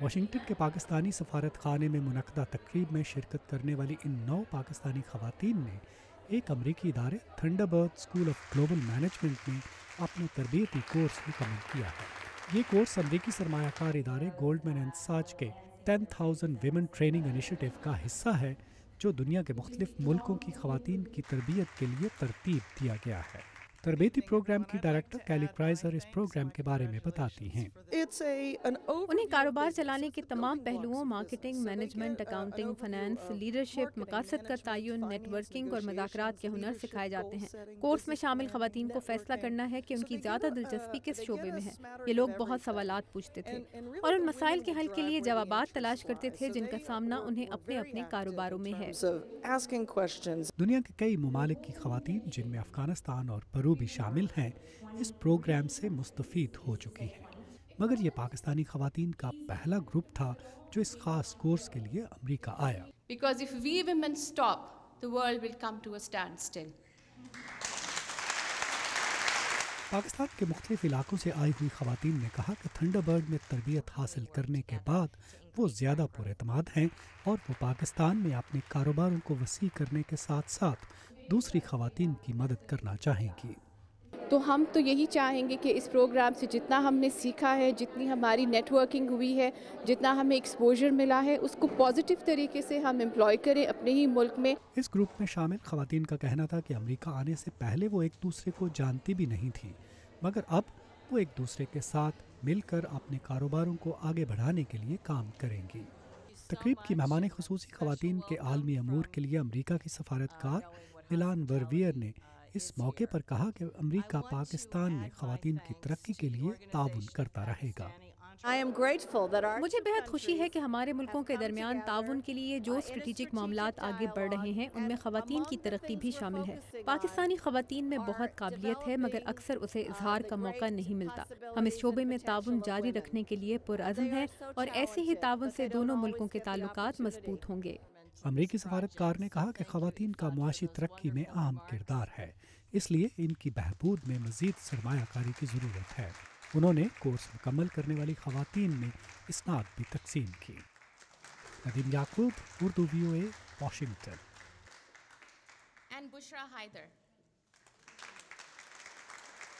Washington کے پاکستانی سفارت خانے میں منعقدہ تقریب میں شرکت کرنے والی ان 9 پاکستانی خواتین نے ایک امریکی ادارے thunder bird school of global management میں اپنا تربیتی کورس مکمل کیا ہے۔ یہ کورس امریکی سرمایہ کار ادارے گولڈمین اینڈ ساچ کے 10,000 ویمن ٹریننگ انیشیٹو کا حصہ ہے، جو دنیا کے مختلف ملکوں کی خواتین کی تربیت کے لیے ترتیب دیا گیا ہے۔ تربیتی پروگرام کی ڈائریکٹر کیلی کرائزر اس پروگرام کے بارے میں بتاتی ہیں۔ انہیں کاروبار چلانے کے تمام پہلوؤں، marketing, management, accounting, finance, leadership, مقاصد کا تعین، نیٹ ورکنگ اور مذاکرات کے ہنر سکھائے جاتے ہیں۔ کورس میں شامل خواتین کو فیصلہ کرنا ہے کہ ان کی زیادہ دلچسپی کس شعبے میں ہے۔ یہ لوگ بہت سوالات پوچھتے تھے اور ان مسائل کے حل کے لیے جوابات تلاش کرتے تھے جن کا سامنا انہیں اپنے اپنے کاروباروں میں ہے۔ دنیا کے کئی ممالک کی خواتین، جن میں افغانستان اور پیرو بھی شامل ہیں، اس پروگرام سے مستفید ہو چکی ہیں، مگر یہ پاکستانی خواتین کا پہلا گروپ تھا جو اس خاص کورس کے لیے امریکہ آیا۔ Because if we women stop, the world will come to a standstill. Pakistan کے مختلف علاقوں سے آئی ہوئی خواتین نے کہا کہ تھنڈر برڈ میں تربیت حاصل کرنے کے بعد وہ زیادہ پر اعتماد ہیں اور وہ پاکستان میں اپنے کاروباروں کو وسیع کرنے کے ساتھ ساتھ دوسری خواتین کی مدد کرنا چاہیں گی۔ تو ہم تو یہی چاہیں گے کہ اس پروگرام سے جتنا ہم نے سیکھا ہے، جتنی ہماری نیٹ ورکنگ ہوئی ہے، جتنا ہمیں ایکسپوجر ملا ہے، اس کو پازیٹیو طریقے سے ہم امپلائی کریں اپنے ہی ملک میں۔ اس گروپ میں شامل خواتین کا کہنا تھا کہ امریکہ آنے سے پہلے وہ ایک دوسرے کو جانتی بھی نہیں تھی، مگر اب وہ ایک دوسرے کے ساتھ مل کر اپنے کاروباروں کو آگے بڑھانے کے لیے کام کریں گی۔ تقریب کی مہمان خصوصی خواتین کے عالمی امور کے لیے امریکہ کی سفارتکار میلان ورویئر نے اس موقع پر کہا کہ امریکہ پاکستان میں خواتین کی ترقی کے لیے تعاون کرتا رہے گا۔ مجھے بہت خوشی ہے کہ ہمارے ملکوں کے درمیان تعاون کے لیے جو اسٹریٹجک معاملات آگے بڑھ رہے ہیں ان میں خواتین کی ترقی بھی شامل ہے۔ پاکستانی خواتین میں بہت قابلیت ہے مگر اکثر اسے اظہار کا موقع نہیں ملتا۔ ہم اس شعبے میں تعاون جاری رکھنے کے لیے پرعزم ہیں اور ایسے ہی تعاون سے دونوں ملکوں کے تعلقات مضبوط ہوں گے۔ امریکی سفارتکار نے کہا کہ خواتین کا معاشی ترقی میں اہم کردار ہے، اس لیے ان کی بہبود میں مزید سرمایہ کاری کی ضرورت ہے۔ انہوں نے کورس مکمل کرنے والی خواتین میں اسناد بھی تقسیم کی۔ Nadeem Yaqoob, Urdu VOA، Washington. And Bushra Haider.